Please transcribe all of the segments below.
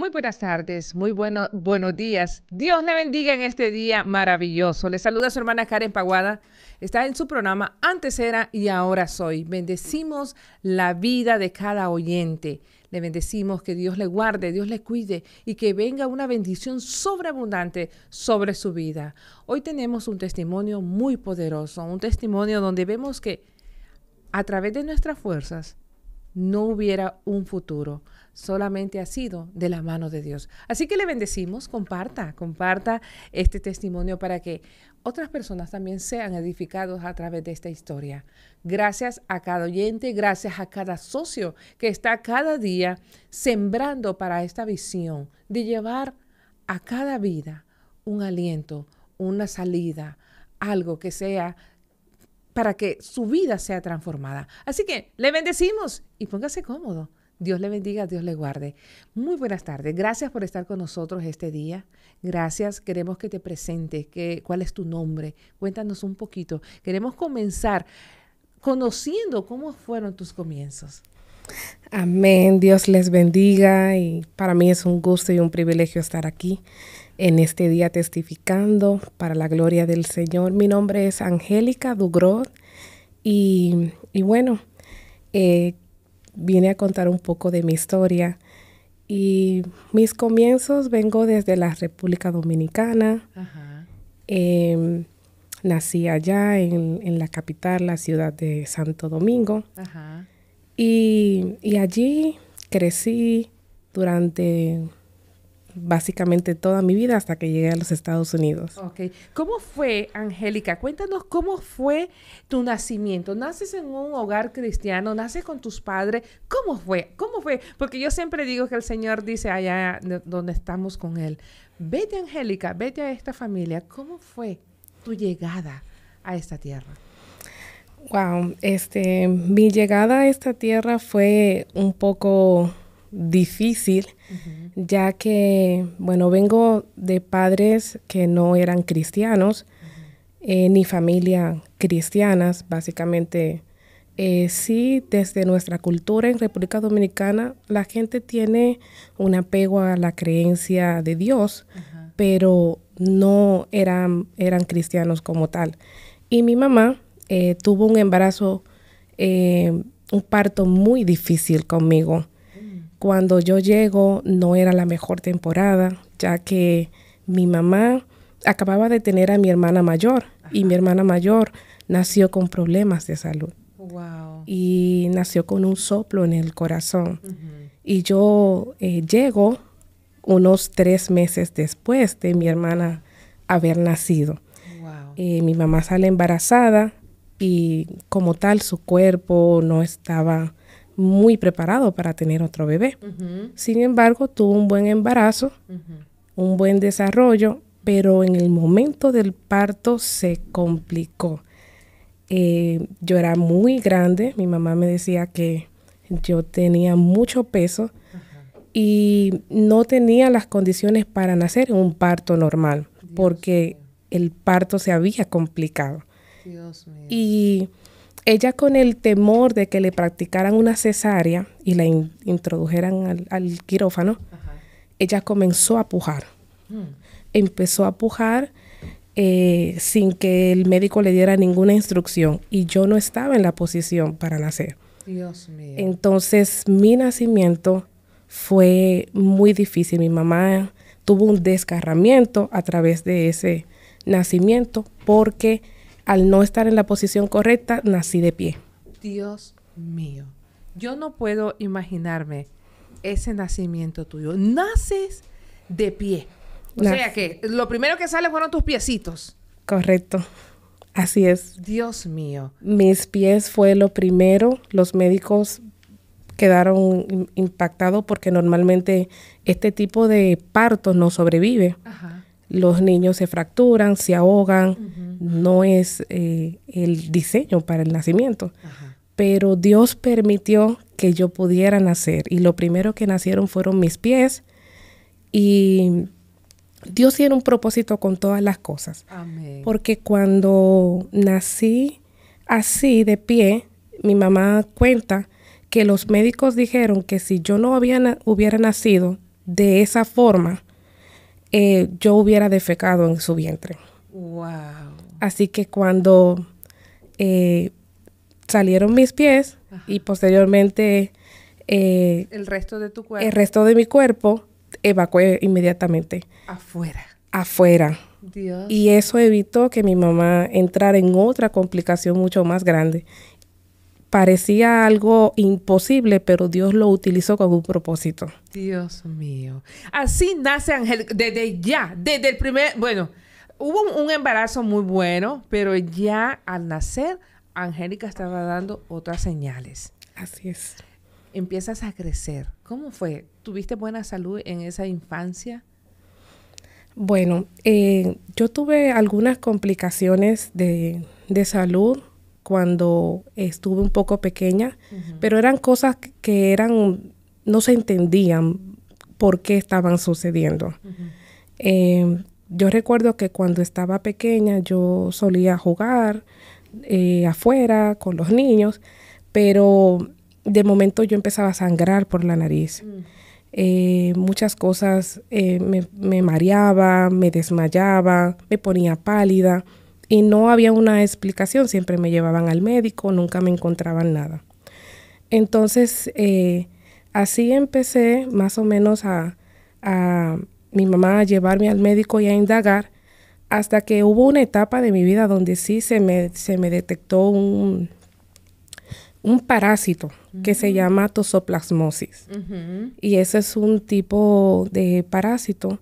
Muy buenas tardes, buenos días. Dios le bendiga en este día maravilloso. Le saluda su hermana Karen Paguada. Está en su programa Antes era y ahora soy. Bendecimos la vida de cada oyente. Le bendecimos que Dios le guarde, Dios le cuide y que venga una bendición sobreabundante sobre su vida. Hoy tenemos un testimonio muy poderoso, un testimonio donde vemos que a través de nuestras fuerzas no hubiera un futuro, solamente ha sido de la mano de Dios. Así que le bendecimos, comparta este testimonio para que otras personas también sean edificados a través de esta historia. Gracias a cada oyente, gracias a cada socio que está cada día sembrando para esta visión de llevar a cada vida un aliento, una salida, algo que sea para que su vida sea transformada. Así que le bendecimos y póngase cómodo. Dios le bendiga, Dios le guarde. Muy buenas tardes. Gracias por estar con nosotros este día. Gracias. Queremos que te presentes. ¿Cuál es tu nombre? Cuéntanos un poquito. Queremos comenzar conociendo cómo fueron tus comienzos. Amén. Dios les bendiga y para mí es un gusto y un privilegio estar aquí en este día testificando para la gloria del Señor. Mi nombre es Angélica Dugrot y bueno, vine a contar un poco de mi historia y mis comienzos vengo desde la República Dominicana. Ajá. Nací allá en la capital, la ciudad de Santo Domingo. Ajá. Y allí crecí durante básicamente toda mi vida hasta que llegué a los Estados Unidos. Ok. ¿Cómo fue, Angélica? Cuéntanos cómo fue tu nacimiento. ¿Naces en un hogar cristiano? ¿Naces con tus padres? ¿Cómo fue? ¿Cómo fue? Porque yo siempre digo que el Señor dice allá donde estamos con Él, vete, Angélica, vete a esta familia. ¿Cómo fue tu llegada a esta tierra? Wow, mi llegada a esta tierra fue un poco difícil, ya que, bueno, vengo de padres que no eran cristianos, ni familia cristianas, básicamente. Sí, desde nuestra cultura en República Dominicana, la gente tiene un apego a la creencia de Dios, pero no eran cristianos como tal. Y mi mamá tuvo un embarazo, un parto muy difícil conmigo. Cuando yo llego no era la mejor temporada, ya que mi mamá acababa de tener a mi hermana mayor. Y mi hermana mayor nació con problemas de salud. Wow. Y nació con un soplo en el corazón. Y yo llego unos 3 meses después de mi hermana haber nacido. Wow. Mi mamá sale embarazada y como tal su cuerpo no estaba muy preparado para tener otro bebé. Sin embargo, tuvo un buen embarazo, un buen desarrollo, pero en el momento del parto se complicó. Yo era muy grande, mi mamá me decía que yo tenía mucho peso y no tenía las condiciones para nacer en un parto normal, porque el parto se había complicado. Dios mío. Y ella, con el temor de que le practicaran una cesárea y la introdujeran al quirófano, ella comenzó a pujar. Empezó a pujar sin que el médico le diera ninguna instrucción y yo no estaba en la posición para nacer. Dios mío. Entonces mi nacimiento fue muy difícil. Mi mamá tuvo un desgarramiento a través de ese nacimiento porque al no estar en la posición correcta, nací de pie. Dios mío. Yo no puedo imaginarme ese nacimiento tuyo. Naces de pie. O sea que lo primero que sale fueron tus piecitos. Correcto. Así es. Dios mío. Mis pies fue lo primero. Los médicos quedaron impactados porque normalmente este tipo de partos no sobrevive. Los niños se fracturan, se ahogan. No es el diseño para el nacimiento. Pero Dios permitió que yo pudiera nacer. Y lo primero que nacieron fueron mis pies. Y Dios tiene un propósito con todas las cosas. Amén. Porque cuando nací así de pie, mi mamá cuenta que los médicos dijeron que si yo no hubiera nacido, de esa forma, yo hubiera defecado en su vientre. Wow. Así que cuando salieron mis pies, ajá, y posteriormente el resto de tu cuerpo, el resto de mi cuerpo, evacué inmediatamente. Afuera. Dios. Y eso evitó que mi mamá entrara en otra complicación mucho más grande. Parecía algo imposible, pero Dios lo utilizó con un propósito. Dios mío. Así nace Angélica, desde el primer, bueno, hubo un embarazo muy bueno, pero ya al nacer, Angélica estaba dando otras señales. Así es. Empiezas a crecer. ¿Cómo fue? ¿Tuviste buena salud en esa infancia? Bueno, yo tuve algunas complicaciones de salud cuando estuve un poco pequeña, pero eran cosas que no se entendían por qué estaban sucediendo. Yo recuerdo que cuando estaba pequeña yo solía jugar afuera con los niños, pero de momento yo empezaba a sangrar por la nariz. Muchas cosas me mareaba, me desmayaba, me ponía pálida y no había una explicación. Siempre me llevaban al médico, nunca me encontraban nada. Entonces, así empecé más o menos a mi mamá a llevarme al médico y a indagar, hasta que hubo una etapa de mi vida donde sí se me detectó un parásito que se llama toxoplasmosis. Y ese es un tipo de parásito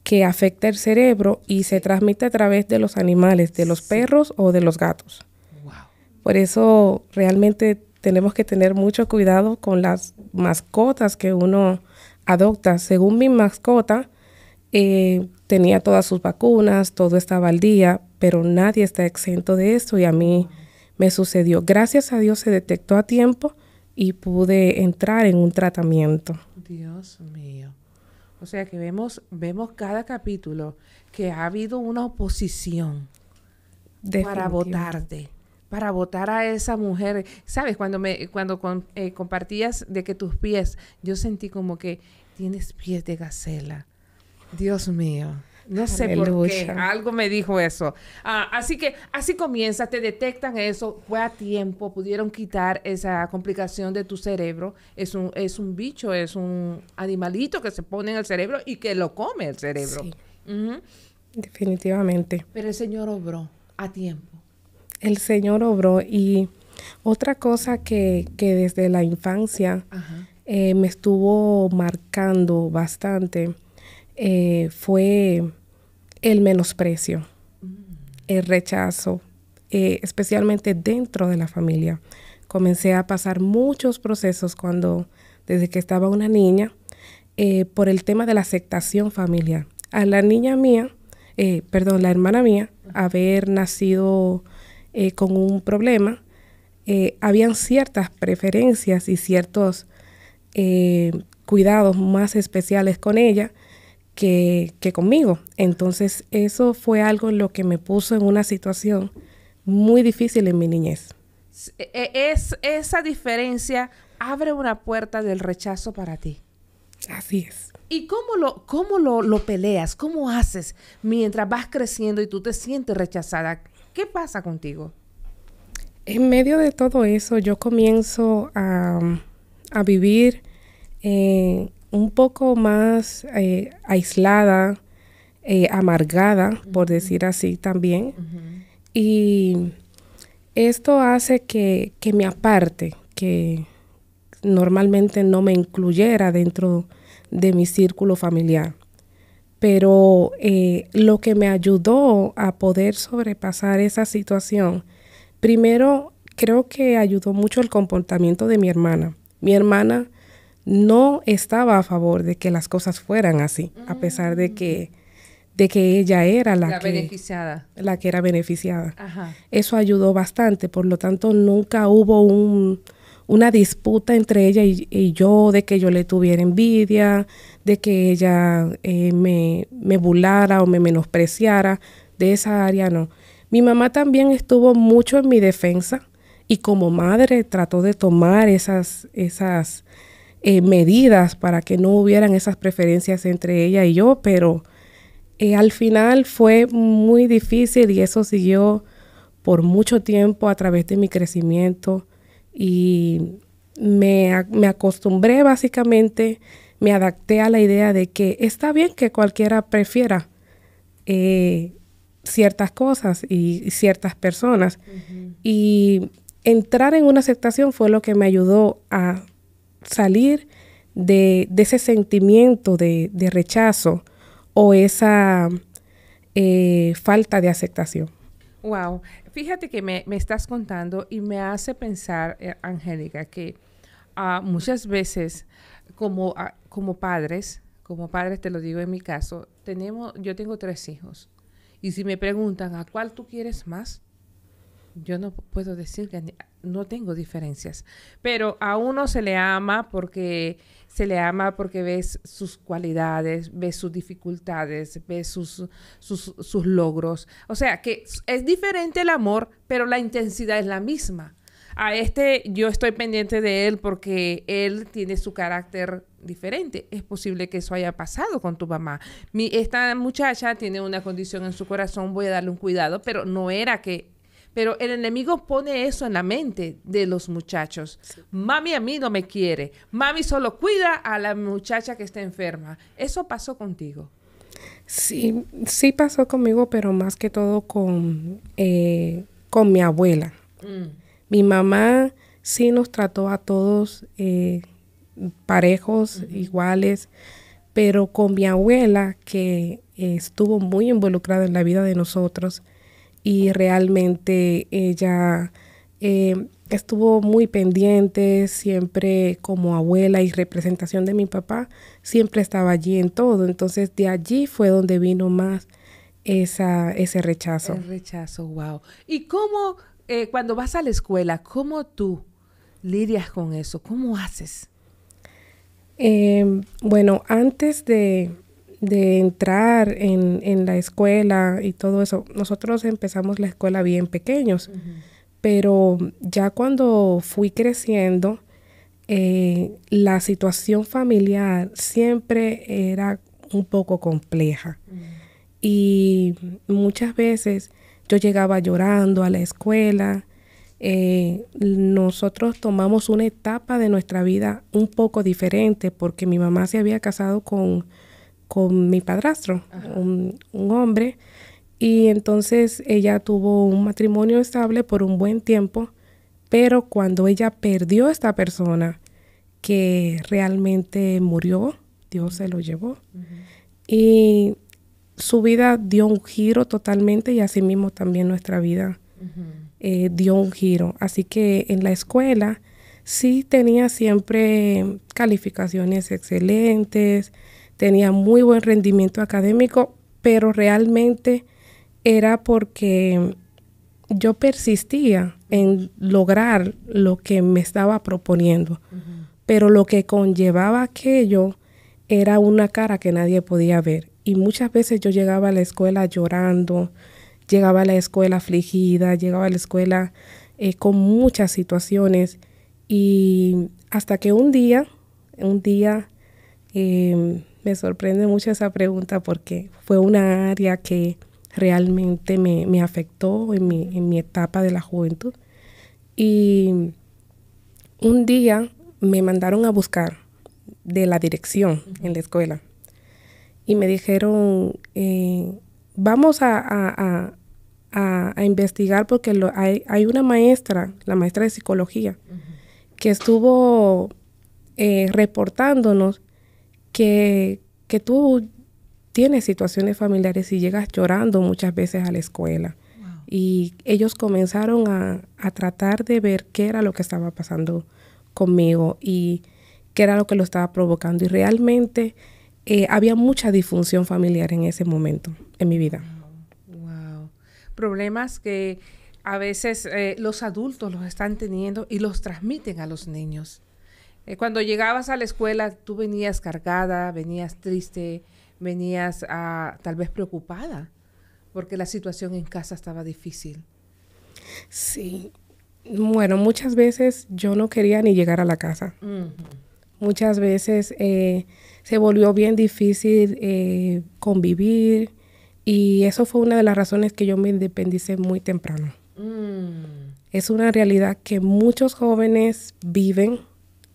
que afecta el cerebro y se transmite a través de los animales, de los perros o de los gatos. Wow. Por eso realmente tenemos que tener mucho cuidado con las mascotas que uno adopta. Según mi mascota, tenía todas sus vacunas, todo estaba al día, pero nadie está exento de esto y a mí me sucedió. Gracias a Dios se detectó a tiempo y pude entrar en un tratamiento. Dios mío. O sea que vemos cada capítulo que ha habido una oposición para votarte, para votar a esa mujer. ¿Sabes? Cuando compartías de que tus pies, yo sentí como que tienes pies de gacela. Dios mío. No sé por qué, algo me dijo eso. Así que así comienza, te detectan eso, fue a tiempo, pudieron quitar esa complicación de tu cerebro. Es un bicho, es un animalito que se pone en el cerebro y que lo come el cerebro. Sí. Definitivamente. Pero el Señor obró a tiempo. El Señor obró. Y otra cosa que desde la infancia me estuvo marcando bastante fue el menosprecio, el rechazo, especialmente dentro de la familia. Comencé a pasar muchos procesos desde que estaba una niña, por el tema de la aceptación familiar. A la la hermana mía, haber nacido con un problema, habían ciertas preferencias y ciertos cuidados más especiales con ella que conmigo. Entonces, eso fue algo en lo que me puso en una situación muy difícil en mi niñez. Esa diferencia abre una puerta del rechazo para ti. Así es. ¿Y cómo lo peleas? ¿Cómo haces mientras vas creciendo y tú te sientes rechazada? ¿Qué pasa contigo? En medio de todo eso, yo comienzo a vivir un poco más aislada, amargada, por decir así también. Y esto hace que me aparte, que normalmente no me incluyera dentro de mi círculo familiar. Pero lo que me ayudó a poder sobrepasar esa situación, primero creo que ayudó mucho el comportamiento de mi hermana. Mi hermana no estaba a favor de que las cosas fueran así, a pesar de que ella era la que era beneficiada. Ajá. Eso ayudó bastante, por lo tanto nunca hubo una disputa entre ella y yo, de que yo le tuviera envidia, de que ella me burlara o me menospreciara. De esa área no. Mi mamá también estuvo mucho en mi defensa y como madre trató de tomar esas medidas para que no hubieran esas preferencias entre ella y yo, pero al final fue muy difícil y eso siguió por mucho tiempo a través de mi crecimiento y me acostumbré básicamente, me adapté a la idea de que está bien que cualquiera prefiera ciertas cosas y ciertas personas. Y entrar en una aceptación fue lo que me ayudó a salir de ese sentimiento de rechazo o esa falta de aceptación. Wow, fíjate que me estás contando y me hace pensar, Angélica, que muchas veces como padres te lo digo en mi caso, yo tengo 3 hijos y si me preguntan ¿a cuál tú quieres más? Yo no puedo decir que no tengo diferencias, pero a uno se le ama porque ves sus cualidades, ves sus dificultades, ves sus logros. O sea, que es diferente el amor, pero la intensidad es la misma. A yo estoy pendiente de él porque él tiene su carácter diferente. Es posible que eso haya pasado con tu mamá. Esta muchacha tiene una condición en su corazón, voy a darle un cuidado, pero no era que... Pero el enemigo pone eso en la mente de los muchachos. Sí. Mami a mí no me quiere. Mami solo cuida a la muchacha que está enferma. ¿Eso pasó contigo? Sí, sí pasó conmigo, pero más que todo con mi abuela. Mi mamá sí nos trató a todos parejos, iguales, pero con mi abuela, que estuvo muy involucrada en la vida de nosotros, y realmente ella estuvo muy pendiente, siempre como abuela y representación de mi papá, siempre estaba allí en todo. Entonces de allí fue donde vino más ese rechazo. El rechazo, wow. ¿Y cómo, cuando vas a la escuela, cómo tú lidias con eso? ¿Cómo haces? Bueno, antes de entrar en la escuela y todo eso, nosotros empezamos la escuela bien pequeños, pero ya cuando fui creciendo, la situación familiar siempre era un poco compleja. Y muchas veces yo llegaba llorando a la escuela. Nosotros tomamos una etapa de nuestra vida un poco diferente porque mi mamá se había casado con mi padrastro, un hombre, y entonces ella tuvo un matrimonio estable por un buen tiempo, pero cuando ella perdió a esta persona que realmente murió, Dios se lo llevó, y su vida dio un giro totalmente y asimismo también nuestra vida dio un giro. Así que en la escuela sí tenía siempre calificaciones excelentes, tenía muy buen rendimiento académico, pero realmente era porque yo persistía en lograr lo que me estaba proponiendo. Pero lo que conllevaba aquello era una cara que nadie podía ver. Y muchas veces yo llegaba a la escuela llorando, llegaba a la escuela afligida, llegaba a la escuela con muchas situaciones. Y hasta que un día, me sorprende mucho esa pregunta porque fue una área que realmente me afectó en mi etapa de la juventud. Y un día me mandaron a buscar de la dirección en la escuela y me dijeron, vamos a investigar porque hay una maestra, la maestra de psicología, que estuvo reportándonos que tú tienes situaciones familiares y llegas llorando muchas veces a la escuela. Wow. Y ellos comenzaron a tratar de ver qué era lo que estaba pasando conmigo y qué era lo que lo estaba provocando. Y realmente había mucha disfunción familiar en ese momento en mi vida. Wow. Problemas que a veces los adultos los están teniendo y los transmiten a los niños. Cuando llegabas a la escuela, tú venías cargada, venías triste, venías tal vez preocupada, porque la situación en casa estaba difícil. Sí. Bueno, muchas veces yo no quería ni llegar a la casa. Muchas veces se volvió bien difícil convivir y eso fue una de las razones que yo me independicé muy temprano. Es una realidad que muchos jóvenes viven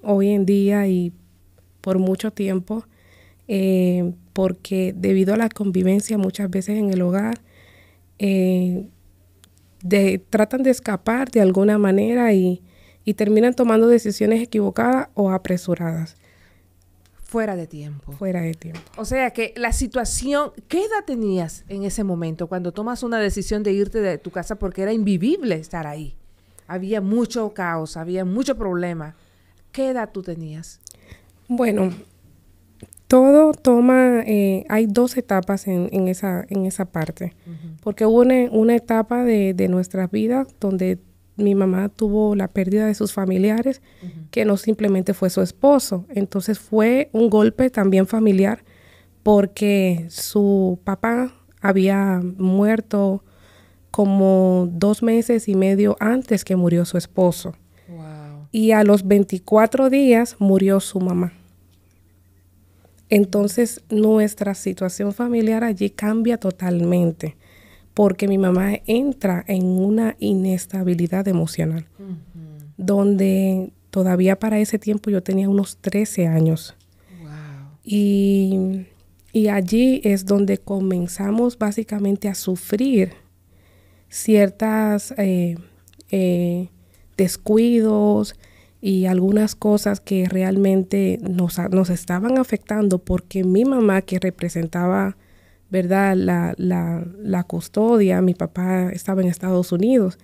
hoy en día y por mucho tiempo, porque debido a la convivencia muchas veces en el hogar, tratan de escapar de alguna manera y terminan tomando decisiones equivocadas o apresuradas. Fuera de tiempo. Fuera de tiempo. O sea que la situación, ¿qué edad tenías en ese momento cuando tomas una decisión de irte de tu casa porque era invivible estar ahí? Había mucho caos, había mucho problema. ¿Qué edad tú tenías? Bueno, todo toma, hay dos etapas en esa parte, porque hubo una etapa de nuestra vida donde mi mamá tuvo la pérdida de sus familiares, que no simplemente fue su esposo. Entonces fue un golpe también familiar porque su papá había muerto como 2 meses y medio antes que murió su esposo. Wow. Y a los 24 días murió su mamá. Entonces nuestra situación familiar allí cambia totalmente, porque mi mamá entra en una inestabilidad emocional, donde todavía para ese tiempo yo tenía unos 13 años. Wow. Y allí es donde comenzamos básicamente a sufrir ciertas descuidos y algunas cosas que realmente nos estaban afectando, porque mi mamá, que representaba, ¿verdad?, la custodia, mi papá estaba en Estados Unidos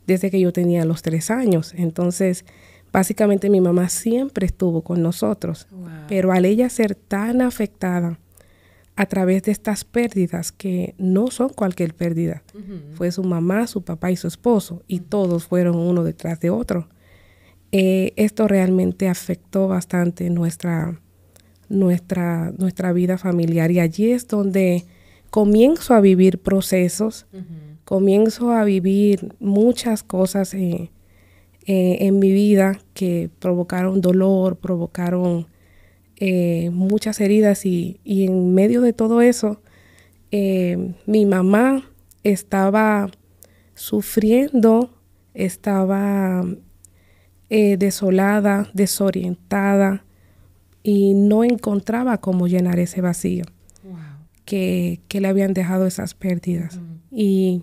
desde que yo tenía los 3 años. Entonces, básicamente mi mamá siempre estuvo con nosotros. Wow. Pero al ella ser tan afectada a través de estas pérdidas, que no son cualquier pérdida, fue su mamá, su papá y su esposo, y todos fueron uno detrás de otro. Esto realmente afectó bastante nuestra vida familiar, y allí es donde comienzo a vivir procesos, comienzo a vivir muchas cosas en mi vida que provocaron dolor, provocaron muchas heridas, y en medio de todo eso mi mamá estaba sufriendo, estaba desolada, desorientada, y no encontraba cómo llenar ese vacío. Wow. que le habían dejado esas pérdidas. Y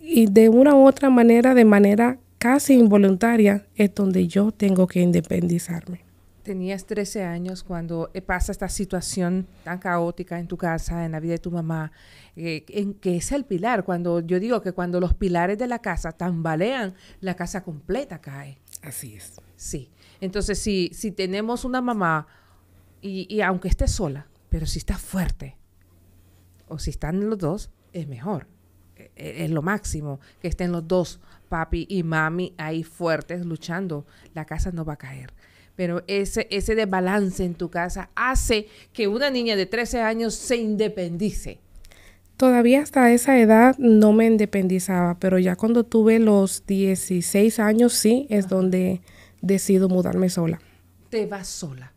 de una u otra manera, de manera casi involuntaria, es donde yo tengo que independizarme. Tenías 13 años cuando pasa esta situación tan caótica en tu casa, en la vida de tu mamá, en que es el pilar. Cuando yo digo que cuando los pilares de la casa tambalean, la casa completa cae. Así es. Sí. Entonces, si tenemos una mamá, y aunque esté sola, pero si está fuerte, o si están los dos, es mejor. Es lo máximo, que estén los dos, papi y mami, ahí fuertes, luchando. La casa no va a caer. Pero ese desbalance en tu casa hace que una niña de 13 años se independice. Todavía hasta esa edad no me independizaba, pero ya cuando tuve los 16 años, sí, es donde decido mudarme sola. Te vas sola.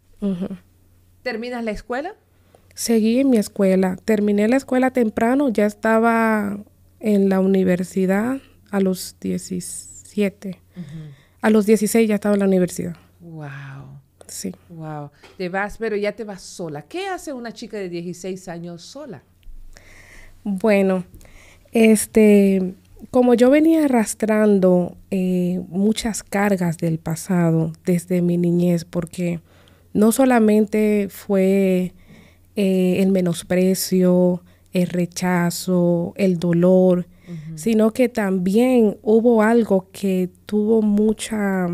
¿Terminas la escuela? Seguí en mi escuela. Terminé la escuela temprano, ya estaba en la universidad a los 17. A los 16 ya estaba en la universidad. Wow. Sí. Wow. Te vas, pero ya te vas sola. ¿Qué hace una chica de 16 años sola? Bueno, como yo venía arrastrando muchas cargas del pasado desde mi niñez, porque no solamente fue el menosprecio, el rechazo, el dolor, sino que también hubo algo que tuvo mucha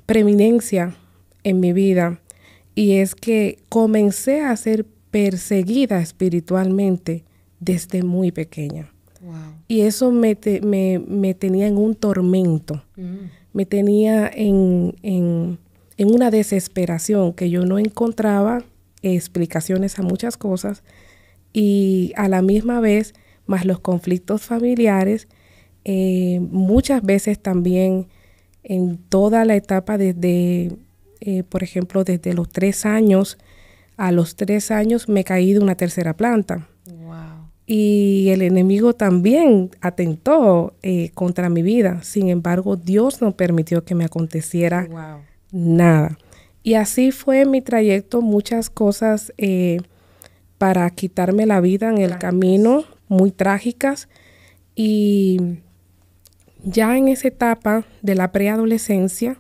preeminencia en mi vida, y es que comencé a ser perseguida espiritualmente desde muy pequeña. Wow. Y eso me tenía en un tormento, me tenía en una desesperación que yo no encontraba explicaciones a muchas cosas, y a la misma vez, más los conflictos familiares, muchas veces también en toda la etapa desde por ejemplo, desde los 3 años, a los 3 años me caí de una tercera planta. Wow. Y el enemigo también atentó contra mi vida. Sin embargo, Dios no permitió que me aconteciera nada. Y así fue mi trayecto, muchas cosas para quitarme la vida en el camino, muy trágicas. Y ya en esa etapa de la preadolescencia,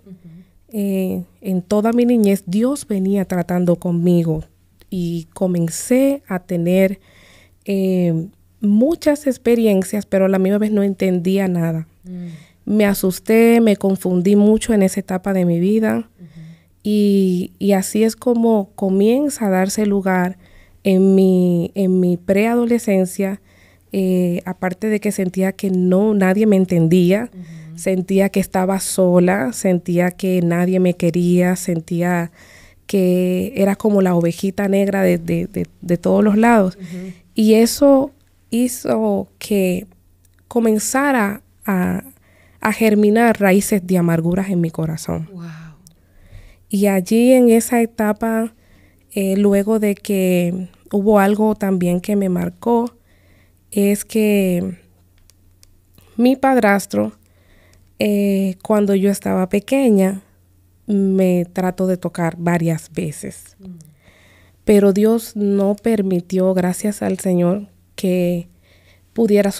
en toda mi niñez, Dios venía tratando conmigo y comencé a tener muchas experiencias, pero a la misma vez no entendía nada. Me asusté, me confundí mucho en esa etapa de mi vida. Y así es como comienza a darse lugar en mi preadolescencia, aparte de que sentía que nadie me entendía, sentía que estaba sola, sentía que nadie me quería, sentía que era como la ovejita negra de todos los lados. Y eso hizo que comenzara a germinar raíces de amarguras en mi corazón. Wow. Y allí en esa etapa, luego de que hubo algo también que me marcó, es que mi padrastro, cuando yo estaba pequeña, me trató de tocar varias veces. Pero Dios no permitió, gracias al Señor, que pudiera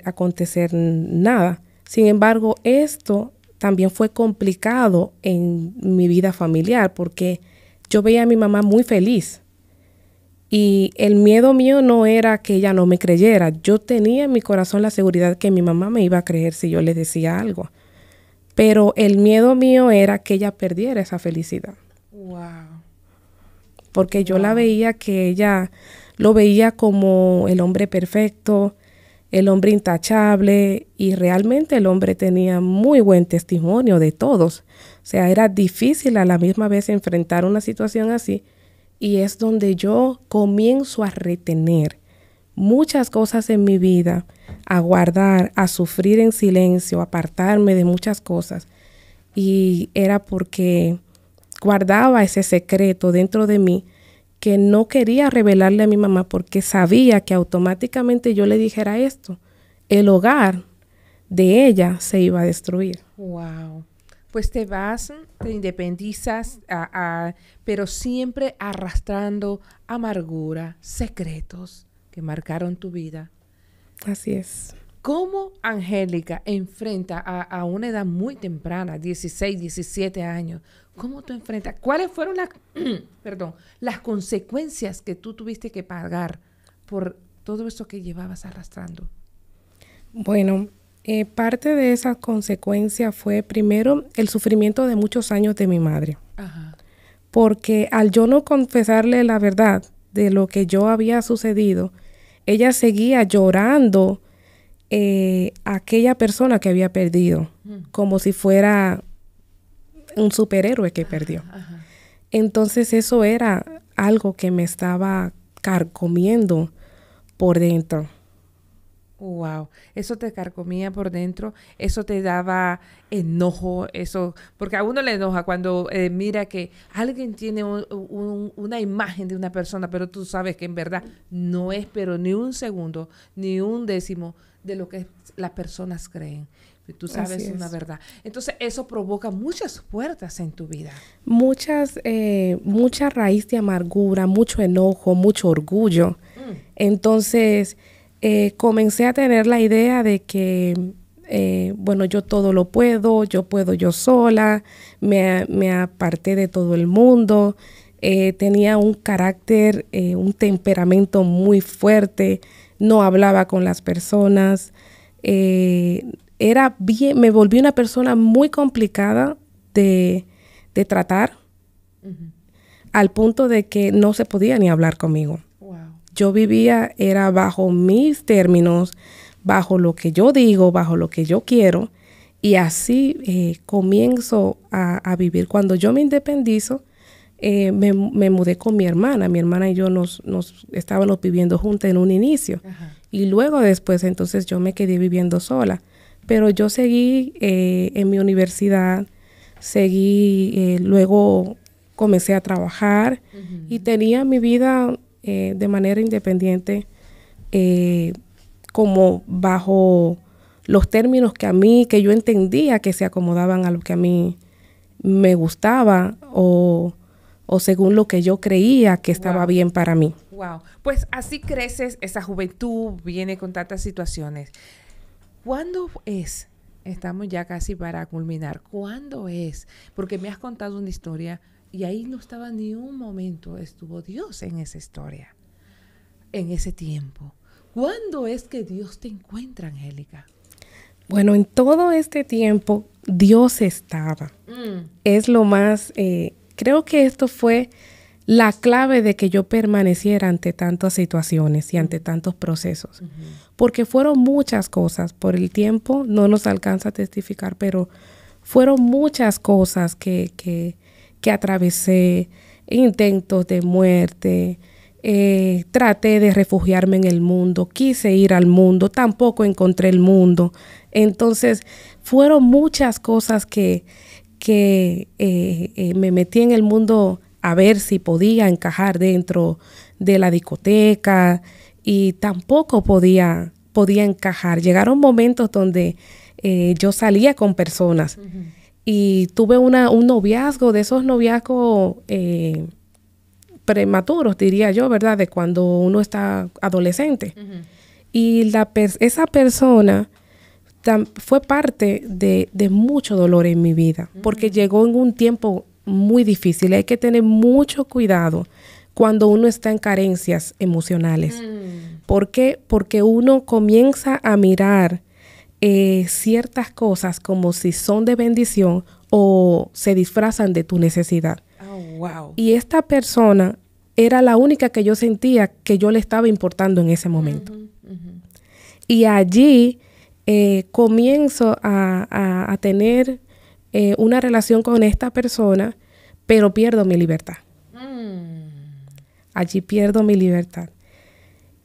acontecer nada. Sin embargo, esto también fue complicado en mi vida familiar porque yo veía a mi mamá muy feliz. Y el miedo mío no era que ella no me creyera. Yo tenía en mi corazón la seguridad que mi mamá me iba a creer si yo le decía algo. Pero el miedo mío era que ella perdiera esa felicidad. Wow. Porque yo la veía que ella lo veía como el hombre perfecto, el hombre intachable, y realmente el hombre tenía muy buen testimonio de todos. O sea, era difícil a la misma vez enfrentar una situación así, y es donde yo comienzo a retener muchas cosas en mi vida, a guardar, a sufrir en silencio, a apartarme de muchas cosas. Y era porque guardaba ese secreto dentro de mí que no quería revelarle a mi mamá porque sabía que automáticamente yo le dijera esto, el hogar de ella se iba a destruir. Wow. Pues te vas, te independizas, pero siempre arrastrando amargura, secretos que marcaron tu vida. Así es. ¿Cómo Angélica enfrenta a una edad muy temprana, 16, 17 años? ¿Cómo tú enfrentas? ¿Cuáles fueron las consecuencias que tú tuviste que pagar por todo eso que llevabas arrastrando? Bueno, parte de esa consecuencia fue primero el sufrimiento de muchos años de mi madre. Ajá. Porque al yo no confesarle la verdad de lo que yo había sucedido, ella seguía llorando a aquella persona que había perdido, como si fuera un superhéroe que perdió. Ajá. Entonces eso era algo que me estaba carcomiendo por dentro. Wow, eso te carcomía por dentro, eso te daba enojo, eso, porque a uno le enoja cuando mira que alguien tiene una imagen de una persona, pero tú sabes que en verdad no es, pero ni un segundo, ni un décimo de lo que las personas creen. Tú sabes una verdad. Entonces, eso provoca muchas puertas en tu vida. Mucha raíz de amargura, mucho enojo, mucho orgullo. Entonces, comencé a tener la idea de que, bueno, yo todo lo puedo yo sola, me aparté de todo el mundo, tenía un carácter, un temperamento muy fuerte, no hablaba con las personas, me volví una persona muy complicada de tratar, al punto de que no se podía ni hablar conmigo. Yo vivía, era bajo mis términos, bajo lo que yo digo, bajo lo que yo quiero, y así comienzo a vivir. Cuando yo me independizo, me mudé con mi hermana. Mi hermana y yo nos estábamos viviendo juntas en un inicio. Ajá. Y luego después, entonces, yo me quedé viviendo sola. Pero yo seguí en mi universidad, seguí, luego comencé a trabajar y tenía mi vida de manera independiente, como bajo los términos que yo entendía que se acomodaban a lo que a mí me gustaba o según lo que yo creía que estaba bien para mí. Wow. Pues así creces, esa juventud viene con tantas situaciones. ¿Cuándo es? Estamos ya casi para culminar. ¿Cuándo es? Porque me has contado una historia y ahí no estaba ni un momento, estuvo Dios en esa historia, en ese tiempo. ¿Cuándo es que Dios te encuentra, Angélica? Bueno, en todo este tiempo Dios estaba. Es lo más, creo que esto fue la clave de que yo permaneciera ante tantas situaciones y ante tantos procesos. Porque fueron muchas cosas. Por el tiempo no nos alcanza a testificar, pero fueron muchas cosas que atravesé, intentos de muerte, traté de refugiarme en el mundo, quise ir al mundo, tampoco encontré el mundo. Entonces, fueron muchas cosas que me metí en el mundo a ver si podía encajar dentro de la discoteca y tampoco podía encajar. Llegaron momentos donde yo salía con personas y tuve un noviazgo, de esos noviazgos prematuros, diría yo, ¿verdad? De cuando uno está adolescente. Y esa persona fue parte de mucho dolor en mi vida, porque llegó en un tiempo muy difícil. Hay que tener mucho cuidado cuando uno está en carencias emocionales. ¿Por qué? Porque uno comienza a mirar ciertas cosas como si son de bendición o se disfrazan de tu necesidad. Oh, wow. Y esta persona era la única que yo sentía que yo le estaba importando en ese momento. Y allí comienzo a tener una relación con esta persona, pero pierdo mi libertad. Allí pierdo mi libertad.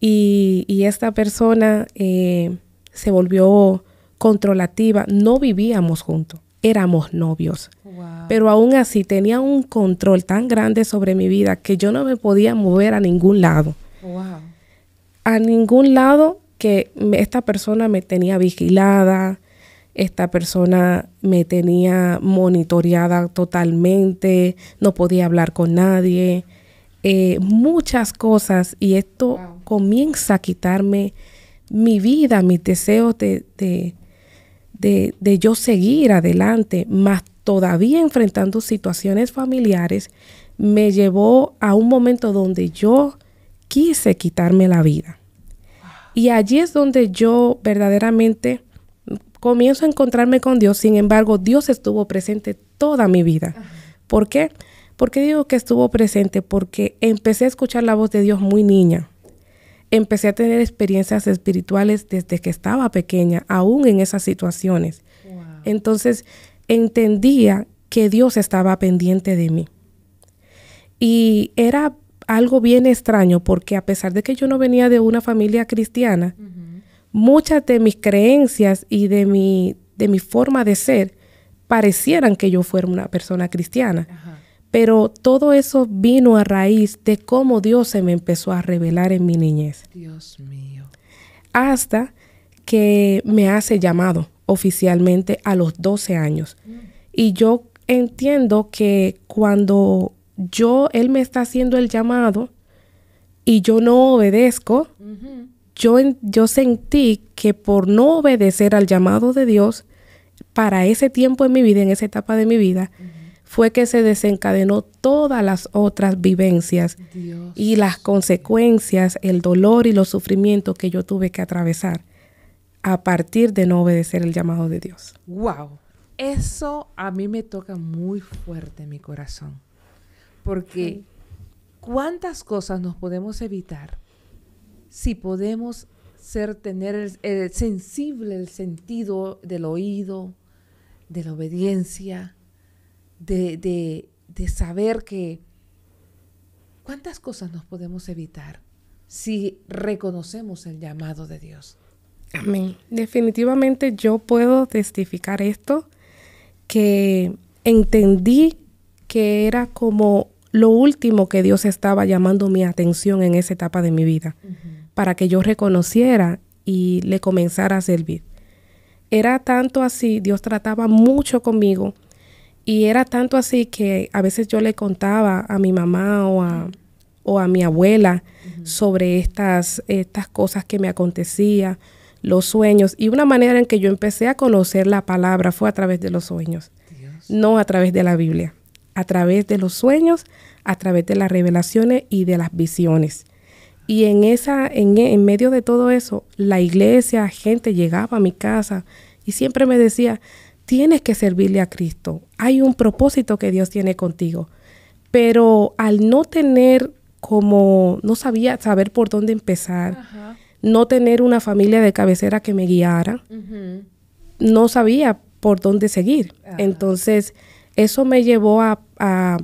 Y esta persona se volvió controlativa. No vivíamos juntos, éramos novios. Wow. Pero aún así tenía un control tan grande sobre mi vida que yo no me podía mover a ningún lado. Wow. A ningún lado, que esta persona me tenía vigilada, esta persona me tenía monitoreada totalmente, no podía hablar con nadie, muchas cosas, y esto comienza a quitarme mi vida, mis deseos de yo seguir adelante, más todavía enfrentando situaciones familiares, me llevó a un momento donde yo quise quitarme la vida. Y allí es donde yo verdaderamente comienzo a encontrarme con Dios. Sin embargo, Dios estuvo presente toda mi vida. ¿Por qué? ¿Por qué digo que estuvo presente? Porque empecé a escuchar la voz de Dios muy niña. Empecé a tener experiencias espirituales desde que estaba pequeña, aún en esas situaciones. Wow. Entonces, entendía que Dios estaba pendiente de mí. Y era algo bien extraño porque a pesar de que yo no venía de una familia cristiana, muchas de mis creencias y de mi forma de ser parecieran que yo fuera una persona cristiana. Pero todo eso vino a raíz de cómo Dios se me empezó a revelar en mi niñez. Dios mío. Hasta que me hace llamado oficialmente a los 12 años. Y yo entiendo que cuando él me está haciendo el llamado y yo no obedezco, yo sentí que por no obedecer al llamado de Dios para ese tiempo en mi vida, en esa etapa de mi vida, fue que se desencadenó todas las otras vivencias y las consecuencias, el dolor y los sufrimientos que yo tuve que atravesar a partir de no obedecer el llamado de Dios. Wow, eso a mí me toca muy fuerte en mi corazón, porque ¿cuántas cosas nos podemos evitar si podemos tener el sensible, el sentido del oído, de la obediencia, de saber que cuántas cosas nos podemos evitar si reconocemos el llamado de Dios? Amén. Definitivamente yo puedo testificar esto, que entendí que era como lo último que Dios estaba llamando mi atención en esa etapa de mi vida, para que yo reconociera y le comenzara a servir. Era tanto así, Dios trataba mucho conmigo, y era tanto así que a veces yo le contaba a mi mamá o a mi abuela sobre estas cosas que me acontecían, los sueños. Y una manera en que yo empecé a conocer la palabra fue a través de los sueños, no a través de la Biblia, a través de los sueños, a través de las revelaciones y de las visiones. Y en medio de todo eso, la iglesia, gente llegaba a mi casa y siempre me decía, tienes que servirle a Cristo. Hay un propósito que Dios tiene contigo. Pero al no tener no sabía saber por dónde empezar, no tener una familia de cabecera que me guiara, no sabía por dónde seguir. Entonces, eso me llevó a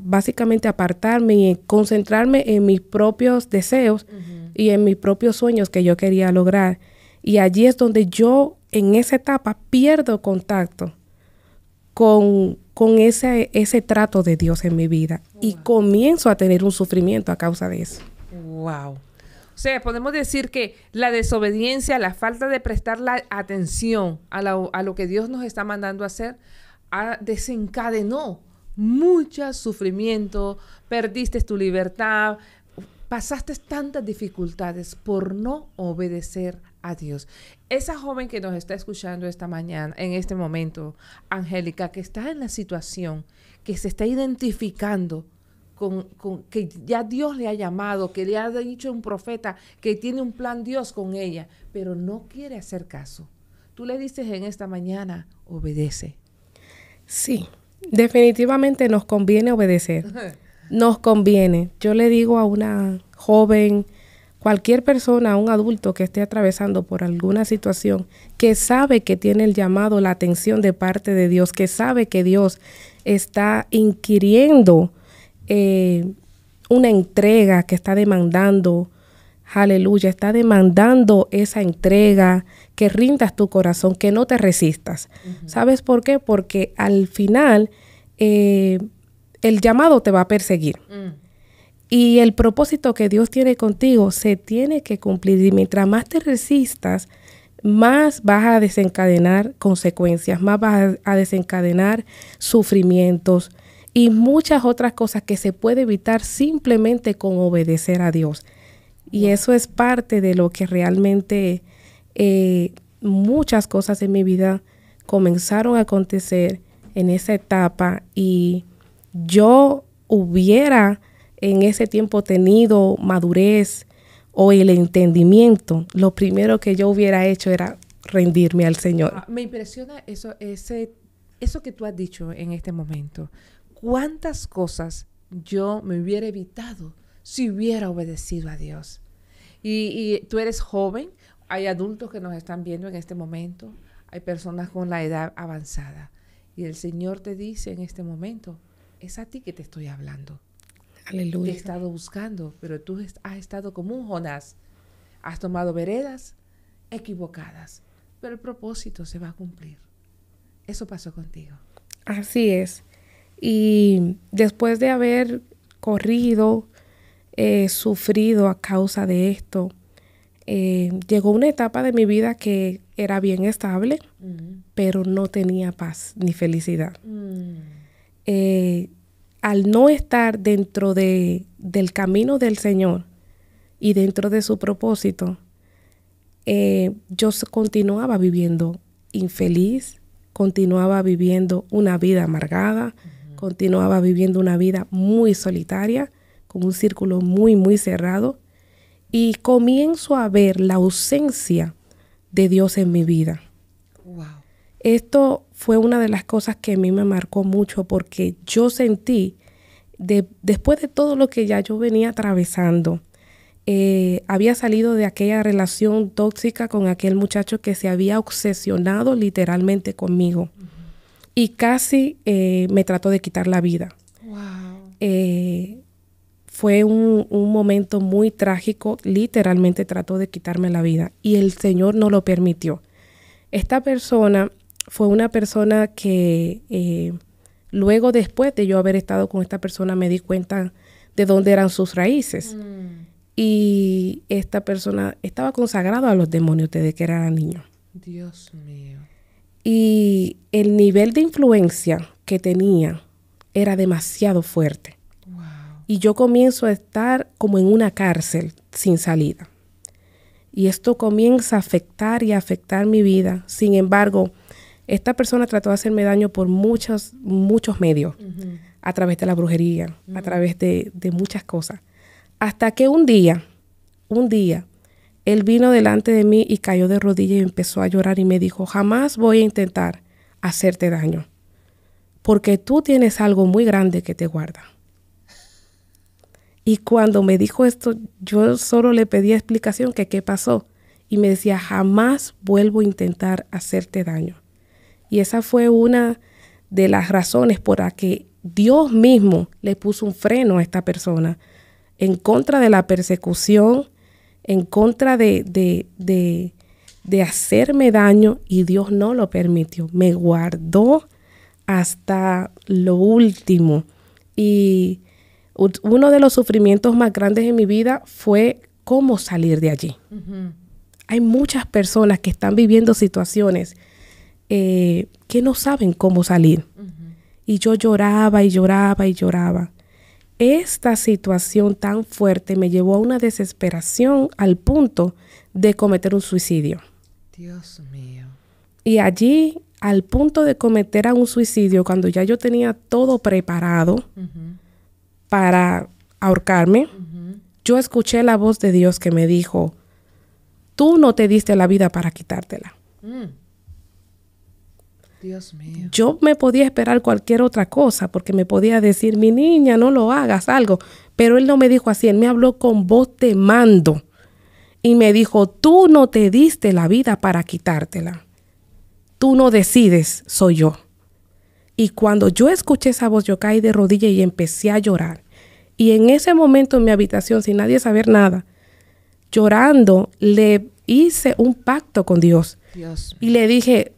básicamente apartarme y concentrarme en mis propios deseos y en mis propios sueños que yo quería lograr. Y allí es donde yo, en esa etapa, pierdo contacto con ese trato de Dios en mi vida. Y comienzo a tener un sufrimiento a causa de eso. Wow. O sea, podemos decir que la desobediencia, la falta de prestar la atención a lo que Dios nos está mandando a hacer, desencadenó mucho sufrimiento, perdiste tu libertad, pasaste tantas dificultades por no obedecer a Dios. Esa joven que nos está escuchando esta mañana, en este momento, Angélica, que está en la situación, que se está identificando con que ya Dios le ha llamado, que le ha dicho un profeta que tiene un plan Dios con ella, pero no quiere hacer caso. Tú le dices en esta mañana, obedece. Sí, definitivamente nos conviene obedecer. Nos conviene. Yo le digo a una joven, cualquier persona, a un adulto que esté atravesando por alguna situación, que sabe que tiene el llamado, la atención de parte de Dios, que sabe que Dios está inquiriendo una entrega, que está demandando, aleluya, está demandando esa entrega, que rindas tu corazón, que no te resistas. ¿Sabes por qué? Porque al final el llamado te va a perseguir. Y el propósito que Dios tiene contigo se tiene que cumplir. Y mientras más te resistas, más vas a desencadenar consecuencias, más vas a desencadenar sufrimientos y muchas otras cosas que se puede evitar simplemente con obedecer a Dios. Y eso es parte de lo que realmente muchas cosas en mi vida comenzaron a acontecer en esa etapa, y yo hubiera en ese tiempo tenido madurez o el entendimiento, lo primero que yo hubiera hecho era rendirme al Señor. Me impresiona eso que tú has dicho en este momento. ¿Cuántas cosas yo me hubiera evitado si hubiera obedecido a Dios? Y tú eres joven, hay adultos que nos están viendo en este momento, hay personas con la edad avanzada. Y el Señor te dice en este momento, es a ti que te estoy hablando. Aleluya. Te he estado buscando, pero tú has estado como un Jonás. Has tomado veredas equivocadas, pero el propósito se va a cumplir. Eso pasó contigo. Así es. Y después de haber corrido, sufrido a causa de esto, llegó una etapa de mi vida que era bien estable, pero no tenía paz ni felicidad. Al no estar dentro del camino del Señor y dentro de su propósito, yo continuaba viviendo infeliz, continuaba viviendo una vida amargada, continuaba viviendo una vida muy solitaria, con un círculo muy, muy cerrado, y comienzo a ver la ausencia de Dios en mi vida. Wow. Esto fue una de las cosas que a mí me marcó mucho, porque yo sentí, después de todo lo que ya yo venía atravesando, había salido de aquella relación tóxica con aquel muchacho que se había obsesionado literalmente conmigo, y casi me trató de quitar la vida. Wow. Fue un momento muy trágico, literalmente trató de quitarme la vida, y el Señor no lo permitió. Esta persona fue una persona que Luego, después de yo haber estado con esta persona, me di cuenta de dónde eran sus raíces. Y esta persona estaba consagrada a los demonios desde que era niño. Dios mío. Y el nivel de influencia que tenía era demasiado fuerte. Wow. Y yo comienzo a estar como en una cárcel sin salida. Y esto comienza a afectar y a afectar mi vida. Sin embargo, esta persona trató de hacerme daño por muchos medios. A través de la brujería, a través de muchas cosas. Hasta que un día, él vino delante de mí y cayó de rodillas y empezó a llorar y me dijo, jamás voy a intentar hacerte daño, porque tú tienes algo muy grande que te guarda. Y cuando me dijo esto, yo solo le pedí explicación que qué pasó. Y me decía, jamás vuelvo a intentar hacerte daño. Y esa fue una de las razones por las que Dios mismo le puso un freno a esta persona en contra de la persecución, en contra de hacerme daño, y Dios no lo permitió. Me guardó hasta lo último. Y uno de los sufrimientos más grandes en mi vida fue cómo salir de allí. Hay muchas personas que están viviendo situaciones que no saben cómo salir. Y yo lloraba y lloraba y lloraba. Esta situación tan fuerte me llevó a una desesperación al punto de cometer un suicidio. Dios mío. Y allí, al punto de cometer un suicidio, cuando ya yo tenía todo preparado para ahorcarme, yo escuché la voz de Dios que me dijo, tú no te diste la vida para quitártela. Dios mío. Yo me podía esperar cualquier otra cosa, porque me podía decir, mi niña, no lo hagas, algo. Pero él no me dijo así, él me habló con voz de mando. Y me dijo, tú no te diste la vida para quitártela. Tú no decides, soy yo. Y cuando yo escuché esa voz, yo caí de rodillas y empecé a llorar. Y en ese momento en mi habitación, sin nadie saber nada, llorando, le hice un pacto con Dios. Dios mío. Y le dije,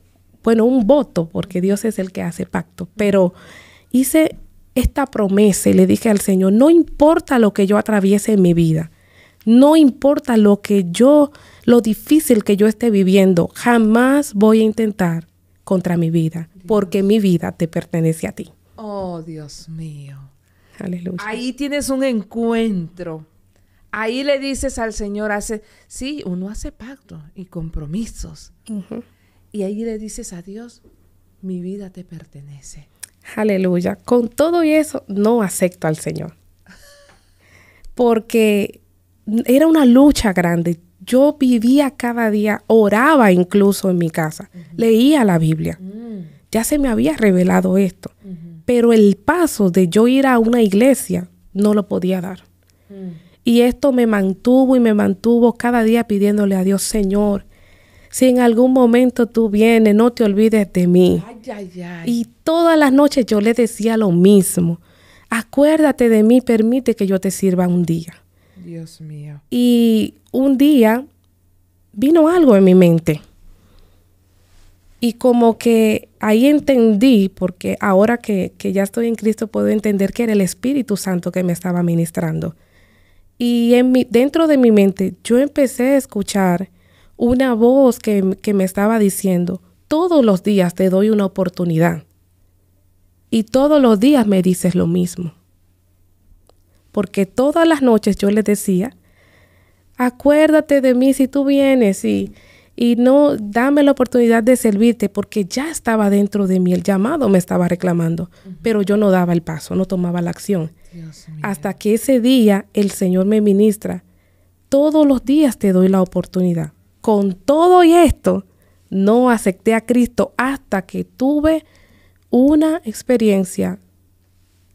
bueno, un voto, porque Dios es el que hace pacto, pero hice esta promesa y le dije al Señor, no importa lo que yo atraviese en mi vida, no importa lo difícil que yo esté viviendo, jamás voy a intentar contra mi vida, porque mi vida te pertenece a ti. Oh, Dios mío. Aleluya. Ahí tienes un encuentro. Ahí le dices al Señor, sí, uno hace pactos y compromisos. Y ahí le dices a Dios, mi vida te pertenece. Aleluya. Con todo y eso, no acepto al Señor. Porque era una lucha grande. Yo vivía cada día, oraba incluso en mi casa, leía la Biblia. Ya se me había revelado esto. Pero el paso de yo ir a una iglesia no lo podía dar. Y esto me mantuvo cada día pidiéndole a Dios, Señor, si en algún momento tú vienes, no te olvides de mí. Ay, ay, ay. Y todas las noches yo le decía lo mismo. Acuérdate de mí, permite que yo te sirva un día. Dios mío. Y un día vino algo en mi mente. Y como que ahí entendí, porque ahora que ya estoy en Cristo puedo entender que era el Espíritu Santo que me estaba ministrando. Y dentro de mi mente yo empecé a escuchar una voz que me estaba diciendo, todos los días te doy una oportunidad. Y todos los días me dices lo mismo. Porque todas las noches yo le decía, acuérdate de mí si tú vienes y no dame la oportunidad de servirte, porque ya estaba dentro de mí, el llamado me estaba reclamando, pero yo no daba el paso, no tomaba la acción. Dios mío. Hasta que ese día el Señor me ministra, todos los días te doy la oportunidad. Con todo y esto, no acepté a Cristo hasta que tuve una experiencia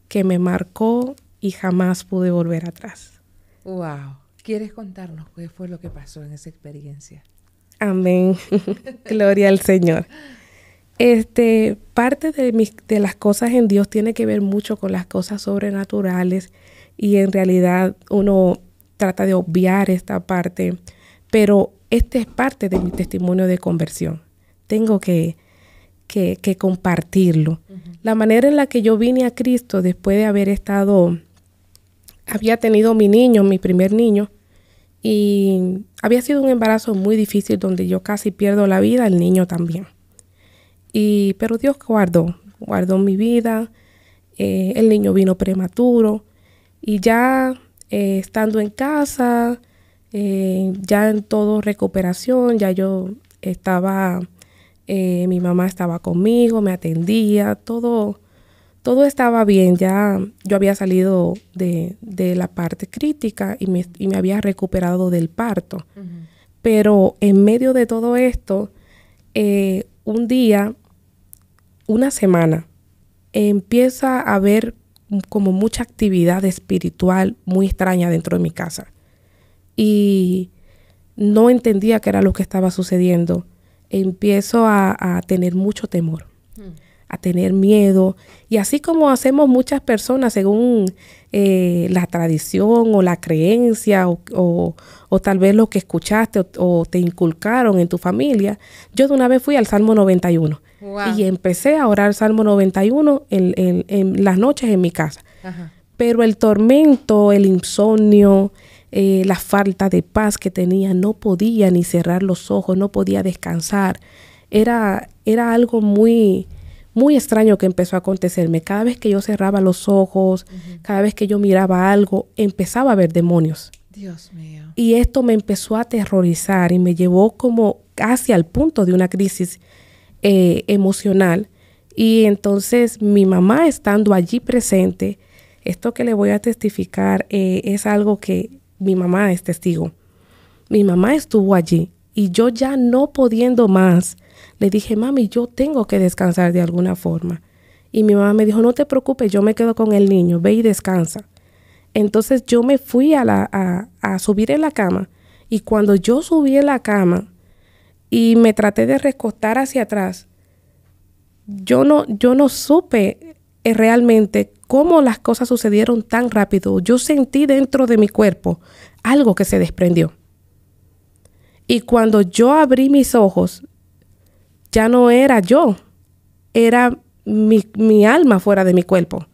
que me marcó y jamás pude volver atrás. Wow. ¿Quieres contarnos qué fue lo que pasó en esa experiencia? Amén. Gloria al Señor. Parte de las cosas en Dios tiene que ver mucho con las cosas sobrenaturales y en realidad uno trata de obviar esta parte, pero esta es parte de mi testimonio de conversión. Tengo que que compartirlo. La manera en la que yo vine a Cristo después de haber había tenido mi primer niño, y había sido un embarazo muy difícil donde yo casi pierdo la vida, el niño también. Pero Dios guardó mi vida, el niño vino prematuro y ya estando en casa, ya en todo recuperación, ya yo estaba, mi mamá estaba conmigo, me atendía, todo estaba bien. Ya yo había salido de la parte crítica y me había recuperado del parto. Pero en medio de todo esto, un día, una semana, empieza a haber como mucha actividad espiritual muy extraña dentro de mi casa. Y no entendía qué era lo que estaba sucediendo. Empiezo a tener mucho temor, a tener miedo. Y así como hacemos muchas personas según la tradición o la creencia o tal vez lo que escuchaste o te inculcaron en tu familia, yo de una vez fui al Salmo 91. Wow. Y empecé a orar el Salmo 91 en las noches en mi casa. Ajá. Pero el tormento, el insomnio, la falta de paz que tenía, no podía ni cerrar los ojos, no podía descansar. Era algo muy, muy extraño que empezó a acontecerme. Cada vez que yo cerraba los ojos, cada vez que yo miraba algo, empezaba a ver demonios. Dios mío. Y esto me empezó a aterrorizar y me llevó como casi al punto de una crisis emocional. Y entonces mi mamá estando allí presente, esto que le voy a testificar es algo que mi mamá es testigo. Mi mamá estuvo allí y yo ya no pudiendo más, le dije, mami, yo tengo que descansar de alguna forma. Y mi mamá me dijo, no te preocupes, yo me quedo con el niño, ve y descansa. Entonces yo me fui a subir en la cama, y cuando yo subí en la cama y me traté de recostar hacia atrás, yo no supe realmente cómo las cosas sucedieron tan rápido. Yo sentí dentro de mi cuerpo algo que se desprendió. Y cuando yo abrí mis ojos, ya no era yo, era mi alma fuera de mi cuerpo.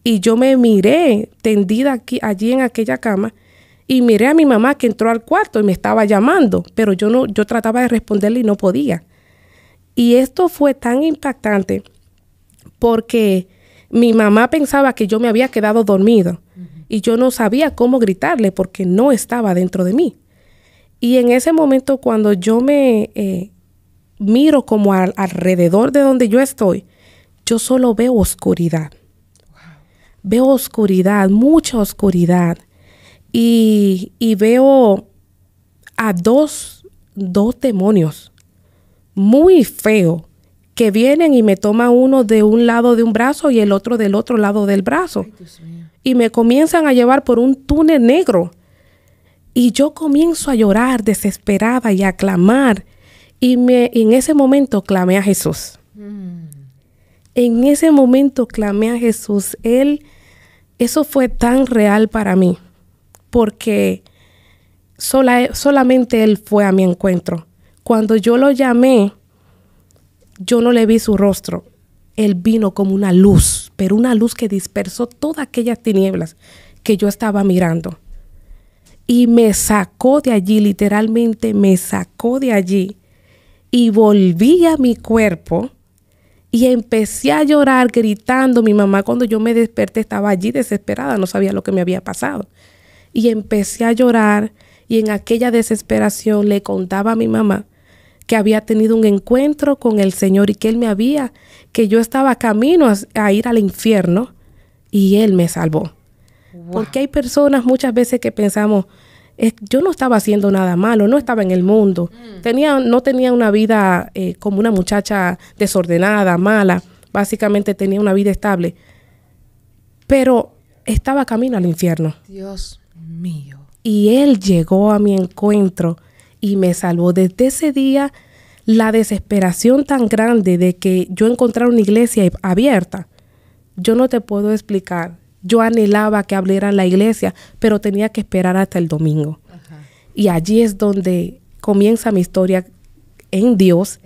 Y yo me miré tendida allí en aquella cama y miré a mi mamá que entró al cuarto y me estaba llamando, pero yo trataba de responderle y no podía. Y esto fue tan impactante porque mi mamá pensaba que yo me había quedado dormido y yo no sabía cómo gritarle porque no estaba dentro de mí. Y en ese momento cuando yo me miro como alrededor de donde yo estoy, yo solo veo oscuridad. Wow. Veo oscuridad, mucha oscuridad. Y veo a dos demonios muy feos que vienen y me toman uno de un lado de un brazo y el otro del otro lado del brazo. Ay, Dios mío. Y me comienzan a llevar por un túnel negro. Y yo comienzo a llorar desesperada y a clamar. Y en ese momento clamé a Jesús. En ese momento clamé a Jesús. Eso fue tan real para mí. Porque solamente Él fue a mi encuentro. Cuando yo lo llamé, yo no le vi su rostro. Él vino como una luz, pero una luz que dispersó todas aquellas tinieblas que yo estaba mirando. Y me sacó de allí, literalmente me sacó de allí. Y volví a mi cuerpo y empecé a llorar gritando. Mi mamá cuando yo me desperté estaba allí desesperada, no sabía lo que me había pasado. Y empecé a llorar y en aquella desesperación le contaba a mi mamá que había tenido un encuentro con el Señor y que yo estaba camino a ir al infierno y Él me salvó. Wow. Porque hay personas muchas veces que pensamos, yo no estaba haciendo nada malo, no estaba en el mundo, no tenía una vida como una muchacha desordenada, mala, básicamente tenía una vida estable, pero estaba camino al infierno. Dios mío. Y Él llegó a mi encuentro y me salvó. Desde ese día, la desesperación tan grande de que yo encontrara una iglesia abierta, yo no te puedo explicar. Yo anhelaba que abrieran la iglesia, pero tenía que esperar hasta el domingo. Ajá. Y allí es donde comienza mi historia en Dios.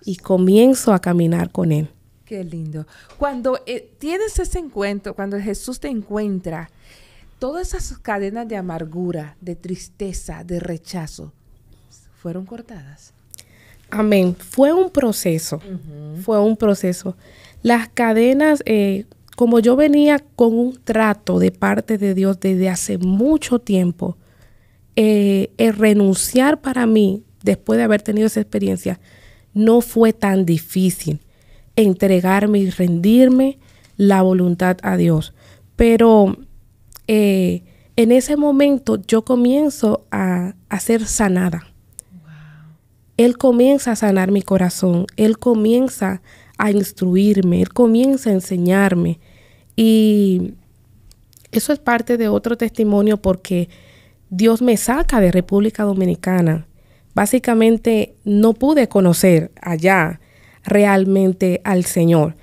y comienzo a caminar con Él. Qué lindo. Cuando tienes ese encuentro, cuando Jesús te encuentra, todas esas cadenas de amargura, de tristeza, de rechazo, ¿fueron cortadas? Amén. Fue un proceso, fue un proceso. Las cadenas, como yo venía con un trato de parte de Dios desde hace mucho tiempo, el renunciar para mí, después de haber tenido esa experiencia, no fue tan difícil. Entregarme y rendirme la voluntad a Dios. Pero en ese momento yo comienzo a ser sanada. Él comienza a sanar mi corazón, Él comienza a instruirme, Él comienza a enseñarme. Y eso es parte de otro testimonio porque Dios me saca de República Dominicana. Básicamente no pude conocer allá realmente al Señor,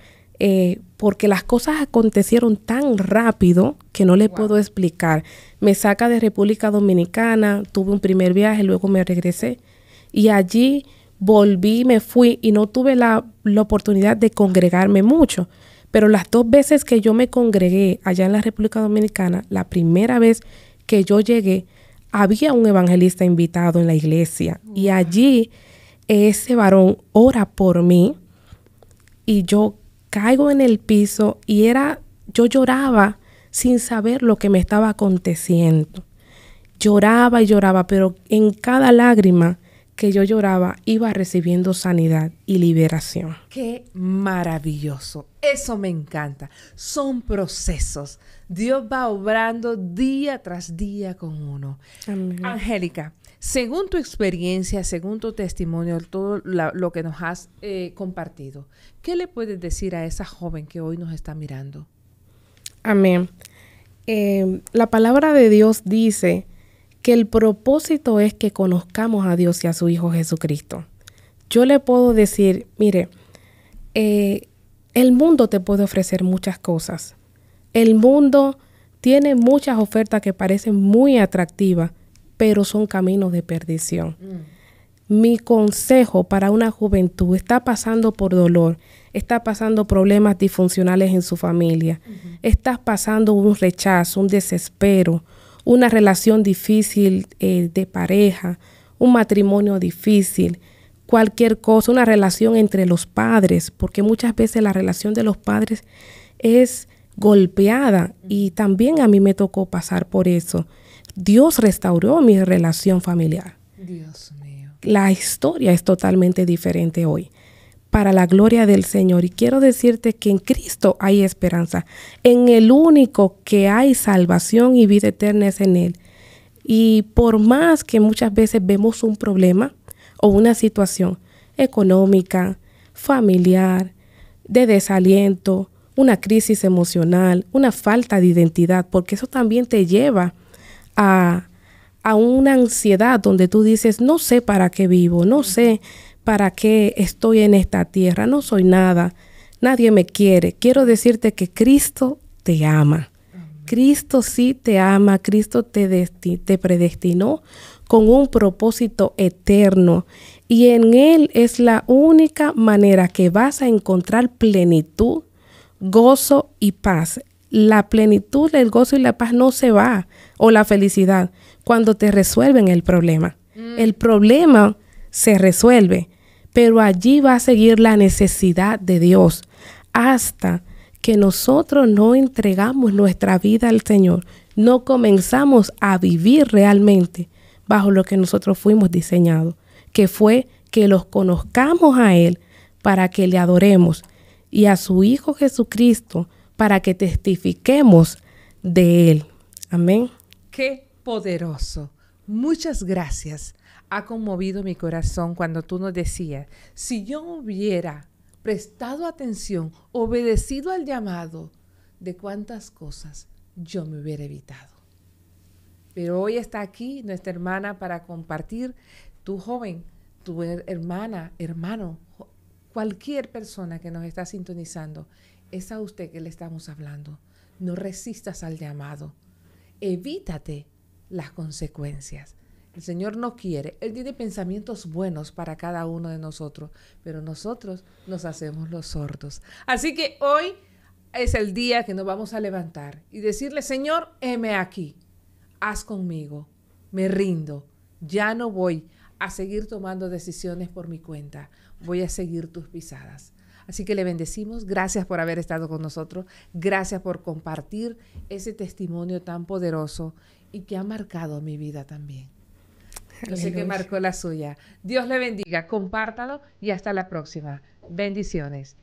porque las cosas acontecieron tan rápido que no le puedo explicar. Me saca de República Dominicana, tuve un primer viaje, luego me regresé. Y allí volví, me fui y no tuve la oportunidad de congregarme mucho. Pero las 2 veces que yo me congregué allá en la República Dominicana, la primera vez que yo llegué, había un evangelista invitado en la iglesia. Y allí ese varón ora por mí y yo caigo en el piso y yo lloraba sin saber lo que me estaba aconteciendo. Lloraba y lloraba, pero en cada lágrima que yo lloraba, iba recibiendo sanidad y liberación. ¡Qué maravilloso! Eso me encanta. Son procesos. Dios va obrando día tras día con uno. Amén. Angélica, según tu experiencia, según tu testimonio, todo lo que nos has compartido, ¿qué le puedes decir a esa joven que hoy nos está mirando? Amén. La palabra de Dios dice que el propósito es que conozcamos a Dios y a su Hijo Jesucristo. Yo le puedo decir, mire, el mundo te puede ofrecer muchas cosas. El mundo tiene muchas ofertas que parecen muy atractivas, pero son caminos de perdición. Mi consejo para una juventud está pasando por dolor, está pasando problemas disfuncionales en su familia, está pasando un rechazo, un desespero, una relación difícil de pareja, un matrimonio difícil, cualquier cosa, una relación entre los padres, porque muchas veces la relación de los padres es golpeada y también a mí me tocó pasar por eso. Dios restauró mi relación familiar. Dios mío. La historia es totalmente diferente hoy, para la gloria del Señor. Y quiero decirte que en Cristo hay esperanza. En el único que hay salvación y vida eterna es en Él. Y por más que muchas veces vemos un problema o una situación económica, familiar, de desaliento, una crisis emocional, una falta de identidad, porque eso también te lleva a una ansiedad donde tú dices, no sé para qué vivo, no sé para qué estoy en esta tierra, no soy nada, nadie me quiere. Quiero decirte que Cristo te ama. Cristo sí te ama, Cristo te predestinó con un propósito eterno y en Él es la única manera que vas a encontrar plenitud, gozo y paz. La plenitud, el gozo y la paz no se va, o la felicidad, cuando te resuelven el problema. El problema se resuelve, pero allí va a seguir la necesidad de Dios hasta que nosotros no entregamos nuestra vida al Señor, no comenzamos a vivir realmente bajo lo que nosotros fuimos diseñados, que fue que los conozcamos a Él para que le adoremos y a su Hijo Jesucristo para que testifiquemos de Él. Amén. ¡Qué poderoso! Muchas gracias. Ha conmovido mi corazón cuando tú nos decías, si yo hubiera prestado atención, obedecido al llamado, de cuántas cosas yo me hubiera evitado. Pero hoy está aquí nuestra hermana para compartir, tu joven, tu hermana, hermano, cualquier persona que nos está sintonizando, es a usted que le estamos hablando. No resistas al llamado. Evítate las consecuencias. El Señor no quiere. Él tiene pensamientos buenos para cada uno de nosotros, pero nosotros nos hacemos los sordos. Así que hoy es el día que nos vamos a levantar y decirle, Señor, heme aquí, haz conmigo, me rindo, ya no voy a seguir tomando decisiones por mi cuenta, voy a seguir tus pisadas. Así que le bendecimos, gracias por haber estado con nosotros, gracias por compartir ese testimonio tan poderoso y que ha marcado mi vida también. Yo sé que marcó la suya. Dios le bendiga, compártalo y hasta la próxima. Bendiciones.